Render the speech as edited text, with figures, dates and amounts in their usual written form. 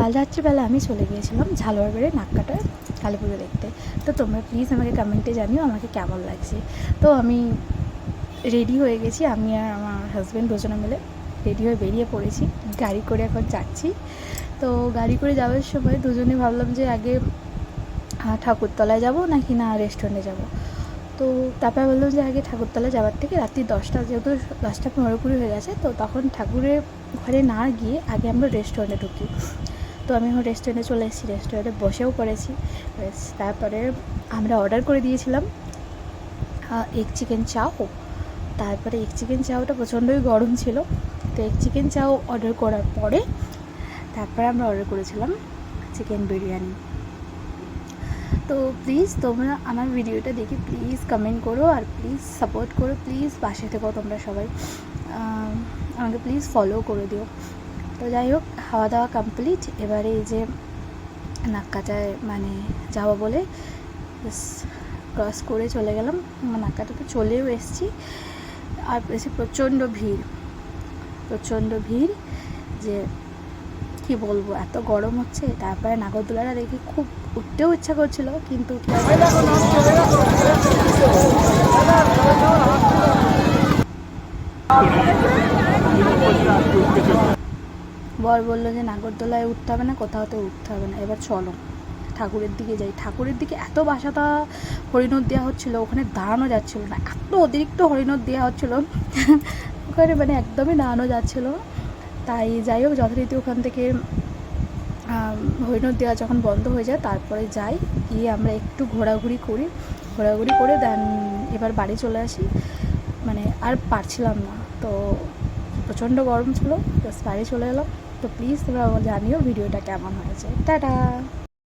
কাল রাত্রিবেলা আমি চলে গিয়েছিলাম ঝালুয়ারবাড়ি নাক্কাটা কালী পুজো দেখতে। তো তোমরা প্লিজ আমাকে কমেন্টে জানিও আমাকে কেমন লাগছে। তো আমি রেডি হয়ে গেছি, আমি আর আমার হাজব্যান্ড দুজনে মিলে রেডি হয়ে বেরিয়ে পড়েছি, গাড়ি করে এখন যাচ্ছি। তো গাড়ি করে যাওয়ার সময় দুজনে ভাবলাম যে আগে ঠাকুরতলায় যাব নাকি না রেস্টুরেন্টে যাব। তো তারপরে বললাম যে আগে ঠাকুরতলা যাওয়ার থেকে রাত্রি 10টা, যেহেতু 10:15 হয়ে গেছে, তো তখন ঠাকুরের ঘরে না গিয়ে আগে আমরা রেস্টুরেন্টে ঢুকি। তো আমি এখন রেস্টুরেন্টে চলে এসেছি, রেস্টুরেন্টে বসেও পড়েছি। তারপরে আমরা অর্ডার করে দিয়েছিলাম এগ চিকেন চাও। তারপরে এগ চিকেন চাওটা প্রচণ্ডই গরম ছিল, তো এগ চিকেন চাও অর্ডার করার পরে তারপরে আমরা অর্ডার করেছিলাম চিকেন বিরিয়ানি। তো প্লিজ তোমরা আমার ভিডিওটা দেখে প্লিজ কমেন্ট করো আর প্লিজ সাপোর্ট করো, প্লিজ পাশে থেকো তোমরা সবাই, আমাকে প্লিজ ফলো করে দিও। তো যাই হোক, খাওয়া দাওয়া কমপ্লিট। এবারে এই যে নাক্কাটায় মানে যাবো বলে ক্রস করে চলে গেলাম, নাক্কাটাতে চলেও এসেছি। আর এসে প্রচণ্ড ভিড় যে কি বলবো, এত গরম হচ্ছে। তারপরে নাগরদোলাটা দেখে খুব উঠতেও ইচ্ছা করছিল, কিন্তু বর বললো যে নাগরদোলায় উঠতে হবে না, কোথাওতে উঠতে হবে না, এবার চলো ঠাকুরের দিকে যাই। ঠাকুরের দিকে এত বাসাটা হরিণর দেওয়া হচ্ছিলো, ওখানে দাঁড়ানো যাচ্ছিলো না, এত অতিরিক্ত হরিণর দেওয়া হচ্ছিলো ওখানে, মানে একদমই দাঁড়ানো যাচ্ছিলো। তাই যাই হোক, যথারীতি ওখান থেকে হরিণর দেওয়া যখন বন্ধ হয়ে যায় তারপরে যাই, গিয়ে আমরা একটু ঘোরাঘুরি করে দেন এবার বাড়ি চলে আসি। মানে আর পারছিলাম না, তো প্রচণ্ড গরম ছিল, বাস বাড়ি চলে এলাম। তো প্লিজ তোমরা জানিও ভিডিওটা কেমন হয়েছে। টাটা।